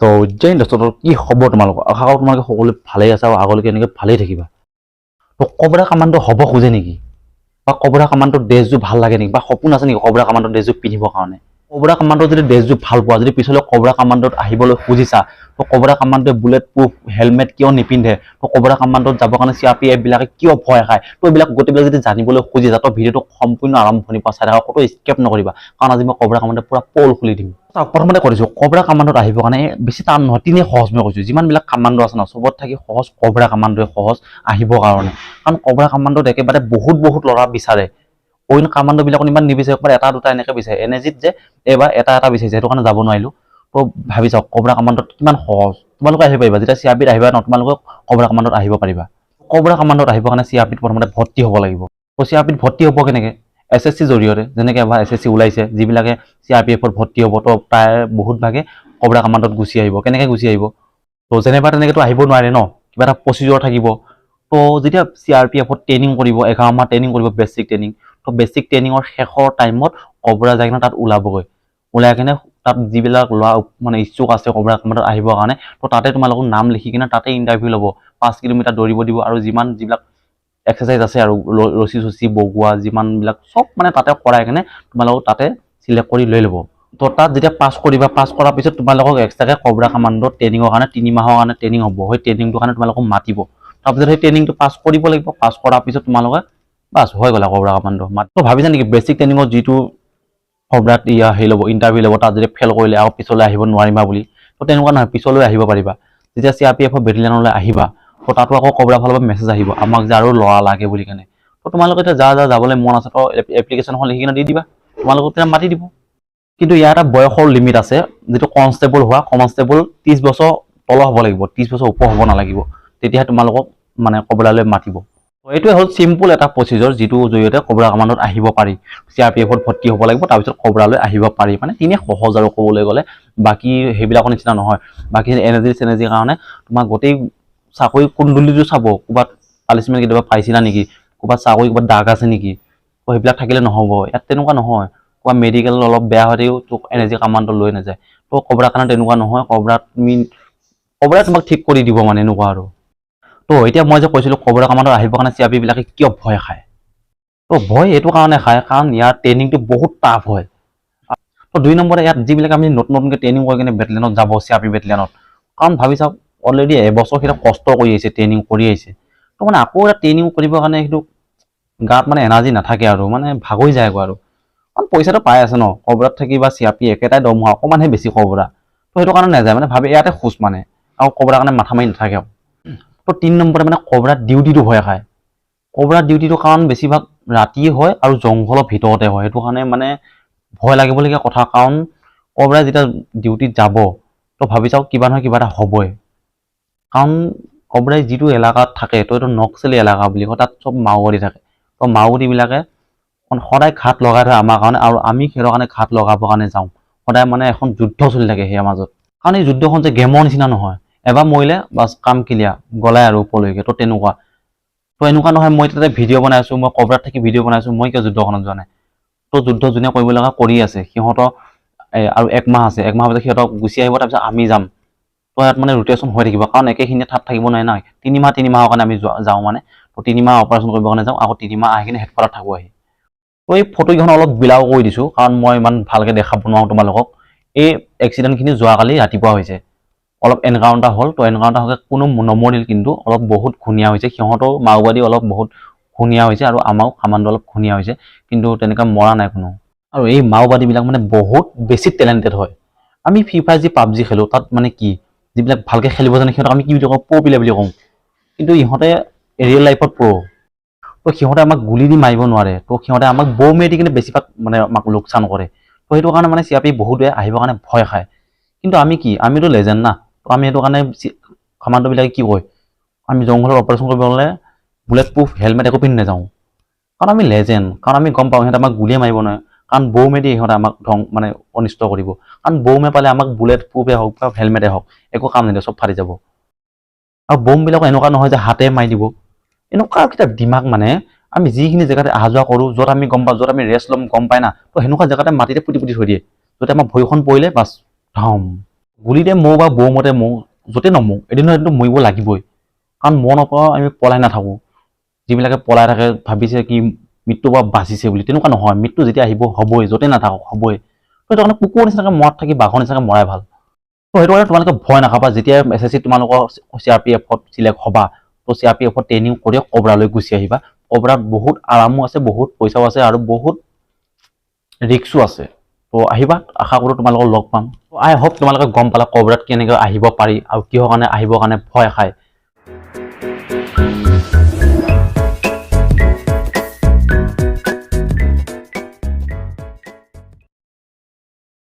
তো জেন দস্তৰ কি খবৰ তোমালোকৰ আশা কৰোঁ তোমালোকে সকলো ভালেই আছে আৰু আগলৈকে এনেকৈ ভালেই থাকিবা তো কবৰা কামাণ্ডো হ'ব খোজে নেকি বা কবৰা কামাণ্ডৰ ড্ৰেছযোৰ ভাল লাগে নেকি বা সপোন আছে নেকি কবৰা কামাণ্ডৰ ড্ৰেছযোৰ পিন্ধিবৰ কাৰণে কবৰা কামাণ্ডৰ যদি ড্ৰেছযোৰ ভাল পোৱা যদি পিছলৈ কবৰা কামাণ্ডত আহিবলৈ খুজিছা তো কবৰা কামাণ্ডে বুলেট প্ৰুফ হেলমেট কিয় নিপিন্ধে তো কবৰা কামাণ্ডত যাবৰ কাৰণে CRPF বিলাকে কিয় ভয় খায় তো এইবিলাক গোটেইবিলাক যদি জানিবলৈ খুজিছা তো ভিডিঅ'টো সম্পূৰ্ণ আৰম্ভণিৰ পৰা চাই থাকা ক'তো স্কিপ নকৰিবা কাৰণ আজি মই কবৰা কামাণ্ডৰ পুৰা পল খুলি দিম প্ৰথমতে কৰিছোঁ কবৰা কামাণ্ডত আহিবৰ কাৰণে বেছি টান নহয় তিনে সহজ মই কৈছোঁ যিমানবিলাক কামাণ্ডো আছে ন চবত থাকি সহজ কবৰা কামাণ্ডোৱে সহজ আহিবৰ কাৰণে কাৰণ কবৰা কামাণ্ডত একেবাৰে বহুত ল'ৰা বিচাৰে অইন কামাণ্ডো বিলাকত ইমান নিবিচাৰে অকল এটা দুটা এনেকৈ বিচাৰে NAG-ত যে এইবাৰ এটা বিচাৰিছে সেইটো কাৰণে যাব নোৱাৰিলোঁ তো ভাবি চাওক কবৰা কামাণ্ডত কিমান সহজ তোমালোকে আহিব পাৰিবা যেতিয়া CRPত আহিবা ন তোমালোকে কবৰা কামাণ্ডত আহিব পাৰিবা কবৰা কামাণ্ডত আহিবৰ কাৰণে CRPত প্ৰথমতে ভৰ্তি হ'ব লাগিব তো CRPত ভৰ্তি হ'ব কেনেকৈ SSC জৰিয়তে যেনেকৈ এবাৰ SSC ওলাইছে যিবিলাকে CRPFত ভৰ্তি হ'ব তো প্ৰায় বহুত ভাগে কবৰা কামাণ্ডত গুচি আহিব কেনেকৈ গুচি আহিব তো যেনেবা তেনেকৈতো আহিব নোৱাৰে ন কিবা এটা প্ৰচিডিউৰ থাকিব তো যেতিয়া CRPFত ট্ৰেইনিং কৰিব 11 মাহ ট্ৰেইনিং কৰিব বেছিক ট্ৰেইনিং তো বেছিক ট্ৰেইনিঙৰ শেষৰ টাইমত কবৰা যায় কিনে তাত ওলাবগৈ ওলাই কিনে তাত যিবিলাক ল'ৰা মানে ইচ্ছুক আছে কবৰা কামাণ্ডত আহিবৰ কাৰণে তো তাতে তোমালোকৰ নাম লিখি কিনে তাতে ইণ্টাৰভিউ ল'ব 5 কিলোমিটাৰ দৌৰিব দিব আৰু যিবিলাক এক্সাৰচাইজ আছে আৰু ৰছী চচি বগোৱা যিমানবিলাক চব মানে তাতে কৰাই কিনে তোমালোকক তাতে চিলেক্ট কৰি লৈ ল'ব তো তাত যেতিয়া পাছ কৰিবা পাছ কৰাৰ পিছত তোমালোকক এক্সট্ৰাকৈ কবৰা কামাণ্ডত ট্ৰেইনিঙৰ কাৰণে 3 মাহৰ কাৰণে ট্ৰেইনিং হ'ব সেই ট্ৰেইনিংটোৰ কাৰণে তোমালোকক মাতিব তাৰপিছত সেই ট্ৰেইনিংটো পাছ কৰিব লাগিব পাছ কৰাৰ পিছত তোমালোকে বাছ হৈ গ'ল কবৰা কামাণ্ডো মাত্ৰ ভাবিছা নেকি বেছিক ট্ৰেইনিঙত যিটো কবৰাত হেৰি ল'ব ইণ্টাৰভিউ ল'ব তাত যদি ফেইল কৰিলে আৰু পিছলৈ আহিব নোৱাৰিবা বুলি তো তেনেকুৱা নহয় পিছলৈ আহিব পাৰিবা যেতিয়া CRPFৰ বেটেলিয়নলৈ আহিবা তো তাতো আকৌ কবৰা ফালৰ পৰা মেছেজ আহিব আমাক যে আৰু ল'ৰা লাগে বুলি কেনে তো তোমালোকে এতিয়া যাবলৈ মন আছে তো এপ্লিকেশ্যনখন লিখি কিনে দি দিবা তোমালোকক তেতিয়া মাতি দিব কিন্তু ইয়াৰ এটা বয়সৰ লিমিট আছে যিটো কনষ্টেবল হোৱা কনষ্টেবল 30 বছৰ তল হ'ব লাগিব 30 বছৰ ওপৰ হ'ব নালাগিব তেতিয়াহে তোমালোকক মানে কবৰালৈ মাতিব এইটোৱে হ'ল চিম্পুল এটা প্ৰচিডিউৰ যিটো জৰিয়তে কবৰা কামাণ্ডত আহিব পাৰি CRPFত ভৰ্তি হ'ব লাগিব তাৰপিছত কবৰালৈ আহিব পাৰি মানে তিনে সহজ আৰু ক'বলৈ গ'লে বাকী সেইবিলাকৰ নিচিনা নহয় বাকী NAG কাৰণে তোমাক গোটেই চাকৰি কুণ্ডলীটো চাব ক'ৰবাত পালিচমেণ্ট কেতিয়াবা পাইছিলা নেকি ক'ৰবাত চাকৰি ক'ৰবাত দাগ আছে নেকি তো সেইবিলাক থাকিলে নহ'ব ইয়াত তেনেকুৱা নহয় ক'ৰবাত মেডিকেল অলপ বেয়া হৈ থাকিও তোক NAG কামাণ্ডত লৈ নাযায় তো কবৰা কাৰণে তেনেকুৱা নহয় কবৰাই তোমাক ঠিক কৰি দিব মানে এনেকুৱা আৰু তো এতিয়া মই যে কৈছিলোঁ কবৰা কামাণ্ডত আহিবৰ কাৰণে CRP বিলাকে কিয় ভয় খায় তো ভয় এইটো কাৰণে খায় কাৰণ ইয়াৰ ট্ৰেইনিংটো বহুত টাফ হয় তো 2 নম্বৰে ইয়াত যিবিলাক আমি নতুনকৈ ট্ৰেইনিং কৰি কিনে বেটেলিয়নত যাব CRP বেটেলিয়নত কাৰণ ভাবি চাওক অলৰেডি এবছৰ সেইটো কষ্ট কৰি আহিছে ট্ৰেইনিং কৰি আহিছে তো মানে আকৌ এটা ট্ৰেইনিং কৰিবৰ কাৰণে সেইটো গাত মানে এনাৰ্জি নাথাকে আৰু মানে ভাগৰি যায়গৈ আৰু কাৰণ পইচাটো পাই আছে ন কবৰাত থাকি বা CRP একেটাই দৰমহা অকণমানহে বেছি কবৰা তো সেইটো কাৰণে নাযায় মানে ভাবে ইয়াতে খোজ মানে আৰু কবৰাৰ কাৰণে মাথা মাৰি নাথাকে তো 3 নম্বৰে মানে কবৰাত ডিউটিটো ভয় খায় কবৰাত ডিউটিটো কাৰণ বেছিভাগ ৰাতি হয় আৰু জংঘলৰ ভিতৰতে হয় সেইটো কাৰণে মানে ভয় লাগিবলগীয়া কথা কাৰণ কবৰাই যেতিয়া ডিউটিত যাব তো ভাবি চাওক কিবা নহয় কিবা এটা হ'বই কাৰণ কবৰাই যিটো এলেকাত থাকে তো এইটো নক্সেলি এলেকা বুলি কয় তাত চব মাওবাদী থাকে তো মাওবাদীবিলাকে সদায় ঘাট লগাই থয় আমাৰ কাৰণে আৰু আমি সিহঁতৰ কাৰণে ঘাট লগাবৰ কাৰণে যাওঁ সদায় মানে এখন যুদ্ধ চলি থাকে সেয়া মাজত কাৰণ এই যুদ্ধখন যে গেমৰ নিচিনা নহয় এবাৰ মৰিলে বাছ কাম ক্লিয়াৰ গলাই আৰু ওপৰলৈকে তো তেনেকুৱা তো এনেকুৱা নহয় মই তাতে ভিডিঅ' বনাই আছোঁ মই কবৰাত থাকি ভিডিঅ' বনাই আছোঁ মই কিয় যুদ্ধখনত যোৱা নাই তো যুদ্ধ যোনে কৰিব লগা কৰি আছে সিহঁতৰ আৰু 1 মাহ আছে 1 মাহৰ পিছত সিহঁতক গুচি আহিব তাৰপিছত আমি যাম তো ইয়াত মানে ৰোটেশ্যন হৈ থাকিব কাৰণ একেখিনিয়ে ঠাত থাকিব নোৱাৰে নাই 3 মাহৰ কাৰণে আমি যাওঁ মানে তো 3 মাহ অপাৰেশ্যন কৰিবৰ কাৰণে যাওঁ আকৌ 3 মাহ আহি কিনে হেডকোৱাৰ্টাৰত থাকোঁ আহি তো এই ফটোকেইখন অলপ বিলাও কৰি দিছোঁ কাৰণ মই ইমান ভালকৈ দেখাব নোৱাৰোঁ তোমালোকক এই এক্সিডেণ্টখিনি যোৱাকালি ৰাতিপুৱা হৈছে অলপ এনকাউণ্টাৰ হ'ল তো এনকাউণ্টাৰ হ'লে কোনো নমৰিল কিন্তু অলপ বহুত ঘূণীয়া হৈছে সিহঁতৰো মাওবাদী অলপ বহুত ঘূণীয়া হৈছে আৰু আমাৰো কামাণ্ডো অলপ ঘূণীয়া হৈছে কিন্তু তেনেকৈ মৰা নাই কোনো আৰু এই মাওবাদীবিলাক মানে বহুত বেছি টেলেণ্টেড হয় আমি ফ্ৰী ফায়াৰ যি PUBG খেলোঁ তাত মানে কি যিবিলাক ভালকৈ খেলিব জানে সিহঁতক আমি কি বুলি কওঁ প্ৰ' প্লেয়াৰ বুলি কওঁ কিন্তু ইহঁতে ৰিয়েল লাইফত প্ৰ' তো সিহঁতে আমাক গুলি দি মাৰিব নোৱাৰে তো সিহঁতে আমাক বম মাৰি দি কিনে বেছিভাগ মানে আমাক লোকচান কৰে তো সেইটো কাৰণে মানে CRP বহুতে আহিবৰ কাৰণে ভয় খায় কিন্তু আমিতো লেজেণ্ড না তো আমি সেইটো কাৰণে কামাণ্ডোবিলাকে কি কয় আমি জংঘলত অপাৰেশ্যন কৰিব হ'লে বুলেট প্ৰুফ হেলমেট একো পিন্ধি নাযাওঁ কাৰণ আমি লেজেণ্ড কাৰণ আমি গম পাওঁ সিহঁতে আমাক গুলিয়ে মাৰিব নোৱাৰে কাৰণ বৌমে দি সিহঁতে আমাক মানে অনিষ্ট কৰিব কাৰণ বৌমে পালে আমাক বুলেট প্ৰুফে হওক বা হেলমেটে হওক একো কাম নিদিয়ে চব ফাটি যাব আৰু বমবিলাকো এনেকুৱা নহয় যে হাতে মাৰি দিব এনেকুৱা কিতাপ দিমাগ মানে আমি যিখিনি জেগাতে অহা যোৱা কৰোঁ য'ত আমি গম পাওঁ য'ত আমি ৰেষ্ট ল'ম গম পাই না তো সেনেকুৱা জেগাতে মাটিতে পুতি থৈ দিয়ে য'তে আমাৰ ভৰিখন পৰিলে বাছ ধাম গুলিতে মৌ বা বৌ মতে মৌ য'তে নমৌ এদিন নহয় এদিনতো মৰিব লাগিবই কাৰণ মনৰ পৰা আমি পলাই নাথাকোঁ যিবিলাকে পলাই থাকে ভাবিছে কি মৃত্যু বা বাচিছে বুলি তেনেকুৱা নহয় মৃত্যু যেতিয়া আহিব হ'বই য'তে নাথাকক হ'বই সেইটো কাৰণে কুকুৰ নিচিনাকৈ মৰাত থাকি বাঘৰ নিচিনাকৈ মৰাই ভাল সেইটো কাৰণে তোমালোকে ভয় নাখাবা যেতিয়া SSC তোমালোকৰ CRPF-ত চিলেক্ট হ'বা তো CRPF-ত ট্ৰেইনিং কৰি কবৰালৈ গুচি আহিবা কবৰাত বহুত আৰামো আছে বহুত পইচাও আছে আৰু বহুত ৰিক্সো আছে তো আহিবা আশা কৰোঁ তোমালোকক লগ পাম আই হোপ তোমালোকে গম পালা কবৰাত কেনেকৈ আহিব পাৰি আৰু কিহৰ কাৰণে আহিবৰ কাৰণে ভয় খায়